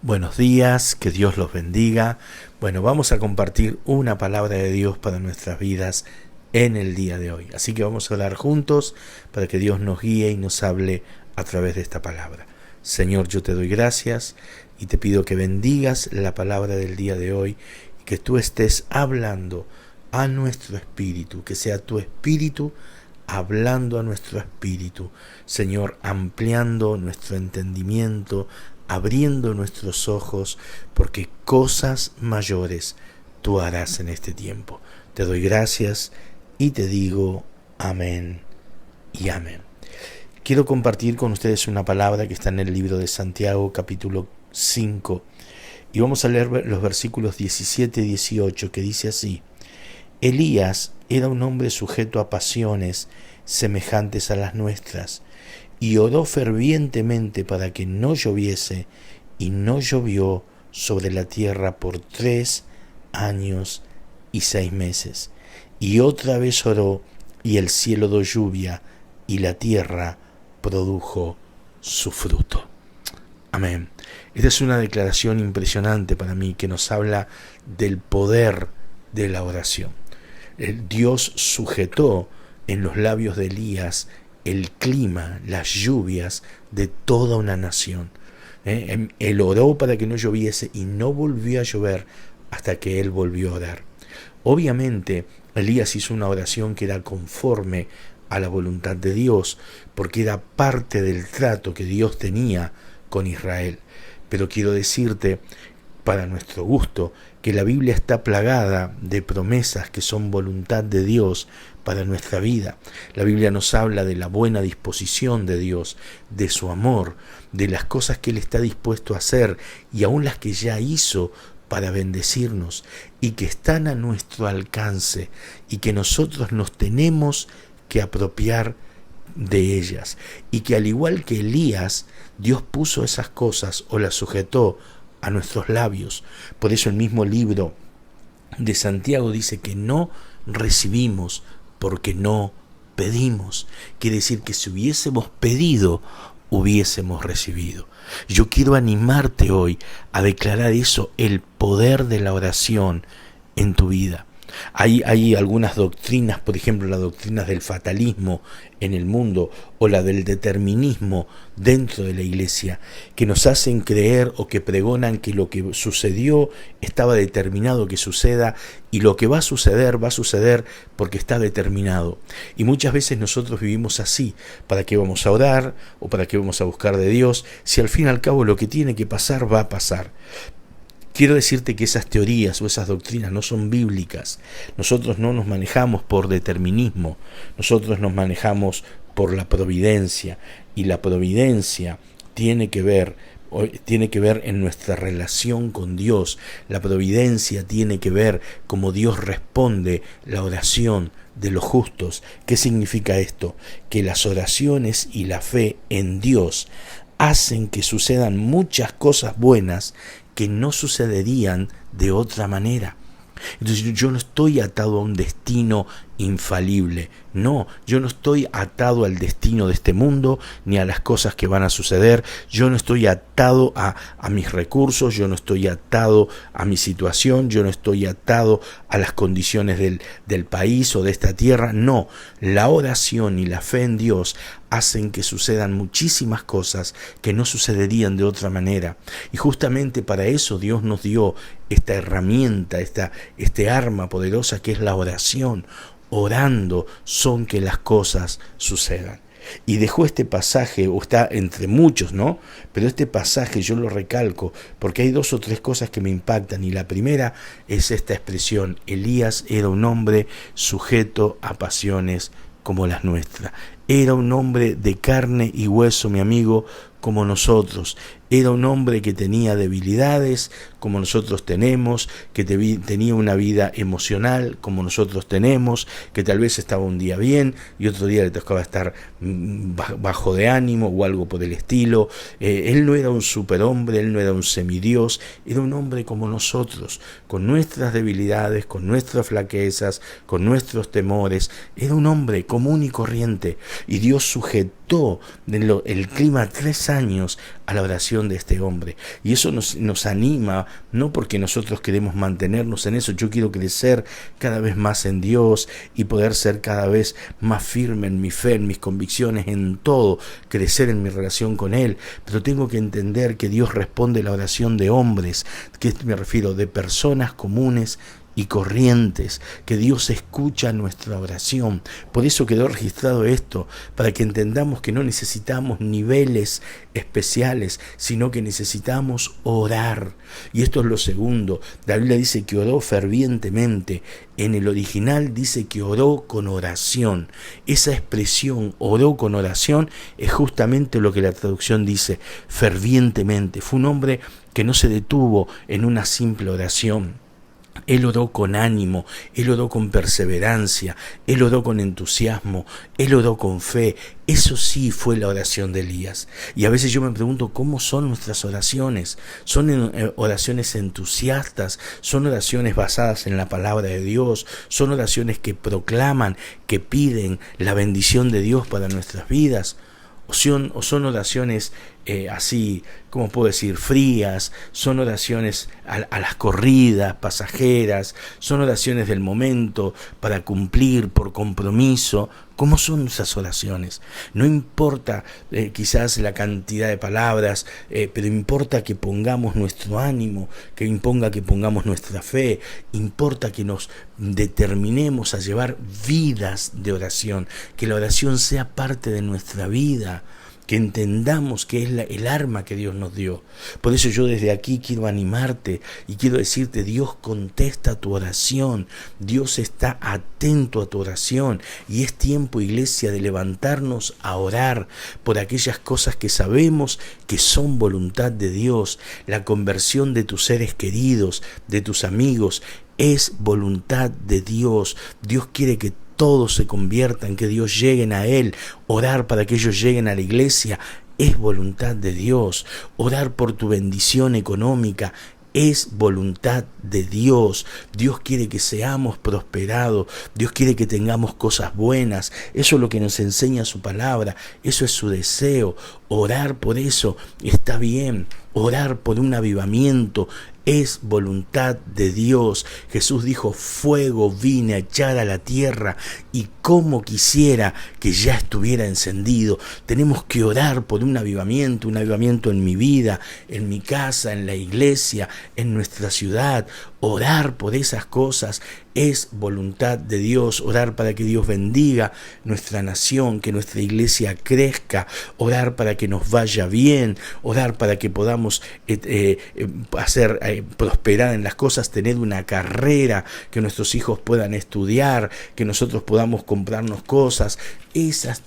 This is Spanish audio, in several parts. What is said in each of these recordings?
Buenos días, que Dios los bendiga. Bueno, vamos a compartir una palabra de Dios para nuestras vidas en el día de hoy. Así que vamos a orar juntos para que Dios nos guíe y nos hable a través de esta palabra. Señor, yo te doy gracias y te pido que bendigas la palabra del día de hoy y que tú estés hablando a nuestro espíritu, que sea tu espíritu hablando a nuestro espíritu, Señor, ampliando nuestro entendimiento, abriendo nuestros ojos, porque cosas mayores tú harás en este tiempo. Te doy gracias y te digo amén y amén. Quiero compartir con ustedes una palabra que está en el libro de Santiago, capítulo 5, y vamos a leer los versículos 17 y 18, que dice así: Elías era un hombre sujeto a pasiones semejantes a las nuestras, y oró fervientemente para que no lloviese, y no llovió sobre la tierra por 3 años y 6 meses. Y otra vez oró, y el cielo dio lluvia, y la tierra produjo su fruto. Amén. Esta es una declaración impresionante para mí, que nos habla del poder de la oración. Dios sujetó en los labios de Elías el clima, las lluvias de toda una nación. Él oró para que no lloviese y no volvió a llover hasta que él volvió a orar. Obviamente, Elías hizo una oración que era conforme a la voluntad de Dios, porque era parte del trato que Dios tenía con Israel. Pero quiero decirte, para nuestro gusto, que la Biblia está plagada de promesas que son voluntad de Dios para nuestra vida. La Biblia nos habla de la buena disposición de Dios, de su amor, de las cosas que Él está dispuesto a hacer y aún las que ya hizo para bendecirnos y que están a nuestro alcance y que nosotros nos tenemos que apropiar de ellas. Y que al igual que Elías, Dios puso esas cosas o las sujetó a nuestros labios. Por eso el mismo libro de Santiago dice que no recibimos porque no pedimos. Quiere decir que si hubiésemos pedido, hubiésemos recibido. Yo quiero animarte hoy a declarar eso, el poder de la oración en tu vida. Hay algunas doctrinas, por ejemplo, las doctrinas del fatalismo en el mundo o la del determinismo dentro de la iglesia, que nos hacen creer o que pregonan que lo que sucedió estaba determinado que suceda y lo que va a suceder porque está determinado. Y muchas veces nosotros vivimos así. ¿Para qué vamos a orar o para qué vamos a buscar de Dios si al fin y al cabo lo que tiene que pasar va a pasar? Quiero decirte que esas teorías o esas doctrinas no son bíblicas. Nosotros no nos manejamos por determinismo, nosotros nos manejamos por la providencia, y la providencia tiene que ver en nuestra relación con Dios. La providencia tiene que ver cómo Dios responde la oración de los justos. ¿Qué significa esto? Que las oraciones y la fe en Dios hacen que sucedan muchas cosas buenas que no sucederían de otra manera. Entonces yo no estoy atado a un destino infalible. No, yo no estoy atado al destino de este mundo ni a las cosas que van a suceder. Yo no estoy atado a mis recursos, yo no estoy atado a mi situación, yo no estoy atado a las condiciones del país o de esta tierra. No, la oración y la fe en Dios hacen que sucedan muchísimas cosas que no sucederían de otra manera. Y justamente para eso Dios nos dio esta herramienta, este arma poderosa que es la oración. Orando son que las cosas sucedan. Y dejó este pasaje, o está entre muchos, ¿no? Pero este pasaje yo lo recalco porque hay 2 o 3 cosas que me impactan. Y la primera es esta expresión: Elías era un hombre sujeto a pasiones como las nuestras. Era un hombre de carne y hueso, mi amigo, como nosotros. Era un hombre que tenía debilidades como nosotros tenemos, que tenía una vida emocional como nosotros tenemos, que tal vez estaba un día bien y otro día le tocaba estar bajo de ánimo o algo por el estilo. Él no era un superhombre, él no era un semidios, era un hombre como nosotros, con nuestras debilidades, con nuestras flaquezas, con nuestros temores. Era un hombre común y corriente, y Dios sujetó el clima 3 años a la oración oración de este hombre. Y eso nos anima, no porque nosotros queremos mantenernos en eso. Yo quiero crecer cada vez más en Dios y poder ser cada vez más firme en mi fe, en mis convicciones, en todo, crecer en mi relación con Él. Pero tengo que entender que Dios responde la oración de hombres, que me refiero de personas comunes y corrientes, que Dios escucha nuestra oración. Por eso quedó registrado esto, para que entendamos que no necesitamos niveles especiales, sino que necesitamos orar. Y esto es lo segundo. La Biblia dice que oró fervientemente. En el original dice que oró con oración. Esa expresión, oró con oración, es justamente lo que la traducción dice, fervientemente. Fue un hombre que no se detuvo en una simple oración. Él oró con ánimo, él oró con perseverancia, él oró con entusiasmo, él oró con fe. Eso sí fue la oración de Elías. Y a veces yo me pregunto, ¿cómo son nuestras oraciones? ¿Son oraciones entusiastas? ¿Son oraciones basadas en la palabra de Dios? ¿Son oraciones que proclaman, que piden la bendición de Dios para nuestras vidas? ¿O son oraciones así, ¿cómo puedo decir?, frías? Son oraciones a las corridas, pasajeras. Son oraciones del momento, para cumplir, por compromiso. ¿Cómo son esas oraciones? No importa quizás la cantidad de palabras, pero importa que pongamos nuestro ánimo, que pongamos nuestra fe. Importa que nos determinemos a llevar vidas de oración, que la oración sea parte de nuestra vida, que entendamos que es el arma que Dios nos dio. Por eso yo desde aquí quiero animarte y quiero decirte, Dios contesta tu oración, Dios está atento a tu oración, y es tiempo, iglesia, de levantarnos a orar por aquellas cosas que sabemos que son voluntad de Dios. La conversión de tus seres queridos, de tus amigos, es voluntad de Dios. Dios quiere que todos se conviertan, que Dios lleguen a Él. Orar para que ellos lleguen a la iglesia es voluntad de Dios. Orar por tu bendición económica es voluntad de Dios. Dios quiere que seamos prosperados. Dios quiere que tengamos cosas buenas. Eso es lo que nos enseña su palabra. Eso es su deseo. Orar por eso está bien. Orar por un avivamiento es voluntad de Dios. Jesús dijo, fuego vine a echar a la tierra, y como quisiera que ya estuviera encendido. Tenemos que orar por un avivamiento en mi vida, en mi casa, en la iglesia, en nuestra ciudad. Orar por esas cosas es voluntad de Dios. Orar para que Dios bendiga nuestra nación, que nuestra iglesia crezca. Orar para que nos vaya bien. Orar para que podamos prosperar en las cosas, tener una carrera, que nuestros hijos puedan estudiar, que nosotros podamos comprarnos cosas.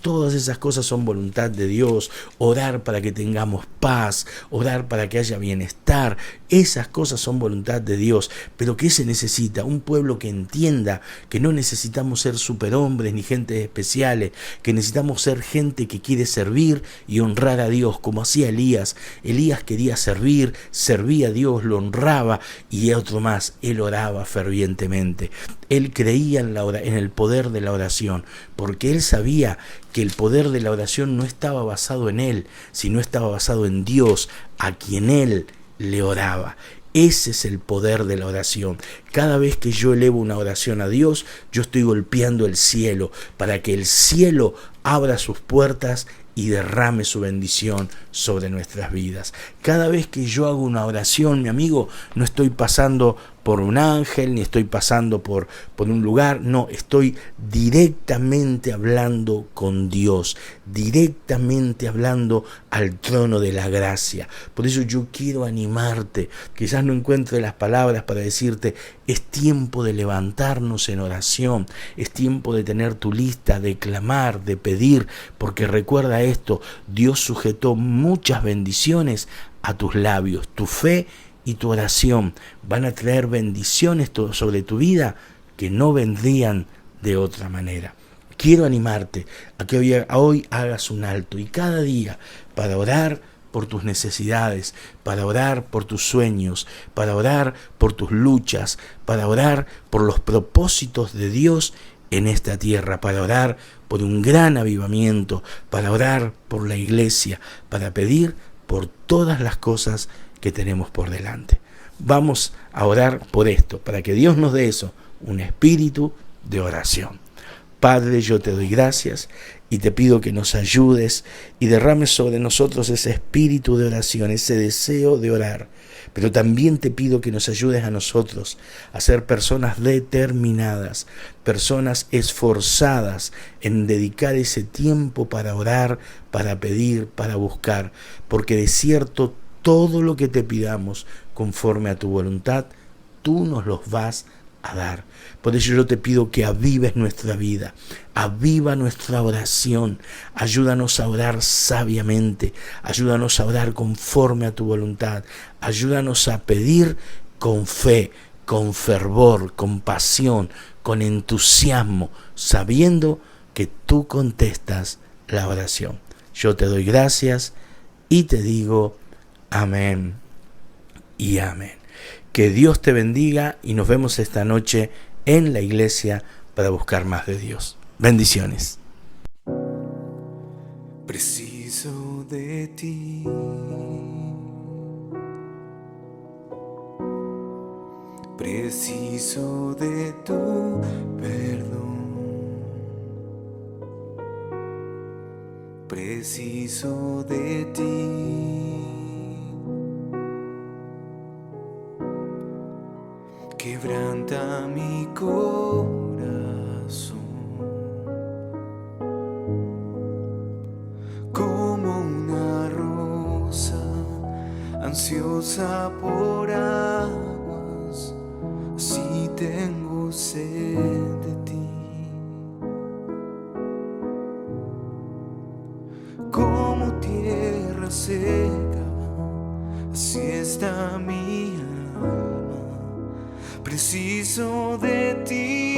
Todas esas cosas son voluntad de Dios. Orar para que tengamos paz, orar para que haya bienestar. Esas cosas son voluntad de Dios. Pero ¿qué se necesita? Un pueblo que entienda que no necesitamos ser superhombres ni gente especiales, que necesitamos ser gente que quiere servir y honrar a Dios, como hacía Elías. Elías quería servir, servía a Dios, lo honraba, y otro más, él oraba fervientemente. Él creía en el poder de la oración, porque él sabía que el poder de la oración no estaba basado en él, sino estaba basado en Dios, a quien él le oraba. Ese es el poder de la oración. Cada vez que yo elevo una oración a Dios, yo estoy golpeando el cielo, para que el cielo abra sus puertas y derrame su bendición sobre nuestras vidas. Cada vez que yo hago una oración, mi amigo, no estoy pasando por un ángel, ni estoy pasando por un lugar. No, estoy directamente hablando con Dios, directamente hablando al trono de la gracia. Por eso yo quiero animarte. Quizás no encuentre las palabras para decirte, es tiempo de levantarnos en oración, es tiempo de tener tu lista, de clamar, de pedir, porque recuerda esto, Dios sujetó muchas bendiciones a tus labios. Tu fe y tu oración van a traer bendiciones sobre tu vida que no vendrían de otra manera. Quiero animarte a que hoy hagas un alto, y cada día, para orar por tus necesidades, para orar por tus sueños, para orar por tus luchas, para orar por los propósitos de Dios en esta tierra, para orar por un gran avivamiento, para orar por la iglesia, para pedir por todas las cosas que tenemos por delante. Vamos a orar por esto, para que Dios nos dé eso, un espíritu de oración. Padre, yo te doy gracias y te pido que nos ayudes y derrames sobre nosotros ese espíritu de oración, ese deseo de orar. Pero también te pido que nos ayudes a nosotros a ser personas determinadas, personas esforzadas en dedicar ese tiempo para orar, para pedir, para buscar. Porque de cierto, todo lo que te pidamos conforme a tu voluntad, tú nos los vas a dar. Por eso yo te pido que avives nuestra vida, aviva nuestra oración, ayúdanos a orar sabiamente, ayúdanos a orar conforme a tu voluntad, ayúdanos a pedir con fe, con fervor, con pasión, con entusiasmo, sabiendo que tú contestas la oración. Yo te doy gracias y te digo amén y amén. Que Dios te bendiga y nos vemos esta noche en la iglesia para buscar más de Dios. Bendiciones. Preciso de ti. Preciso de tu perdón. Preciso de ti. Quebranta mi corazón como una rosa ansiosa por aguas, así tengo sed de ti. Como tierra seca, así está mi alma. Preciso de ti,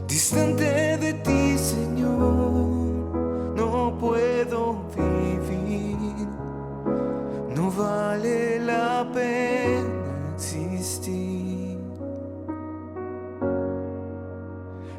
distante de ti, Señor, no puedo vivir, no vale la pena existir.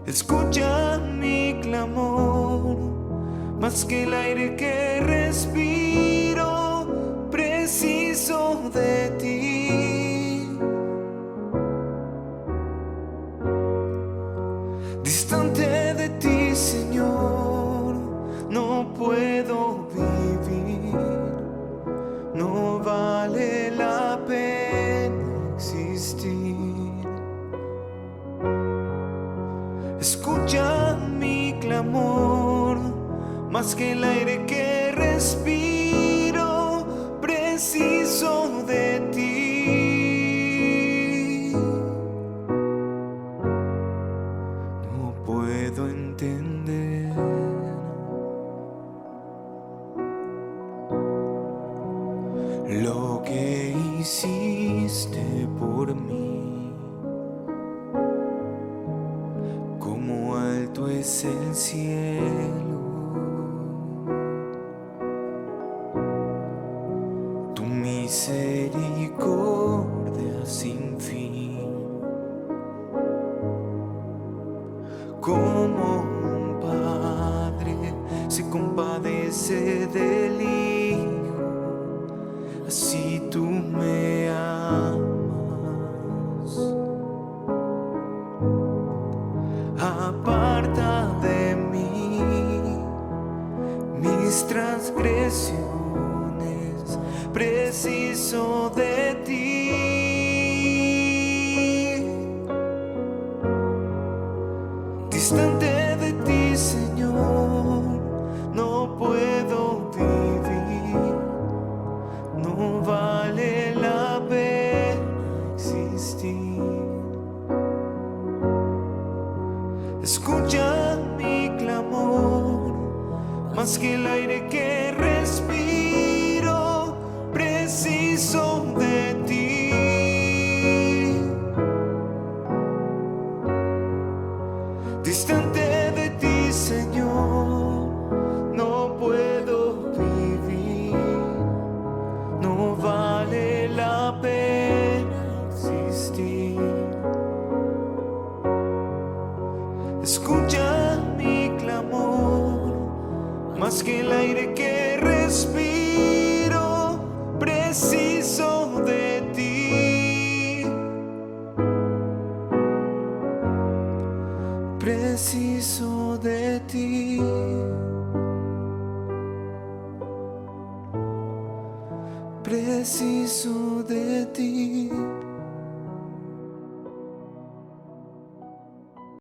Escucha mi clamor, más que el aire que respiro. Preciso de ti, distante de ti, Señor, no puedo vivir, no vale la pena existir. Escucha mi clamor, más que el aire que respiro. Preciso de ti, no puedo entender lo que hiciste por mí, como alto es el cielo. Misericordia sin fin, como un padre se compadece del hijo, así tú me amas. Aparta de mí mis transgresiones. Preciso de ti, distante de ti, Señor, no puedo vivir, no vale la pena existir. Escucha mi clamor, más que el aire que respiro. Preciso de ti, distante de ti, Señor, no puedo vivir, no vale la pena existir. Escucha mi clamor, más que el aire que respiro, preciso de ti, preciso de ti, preciso de ti.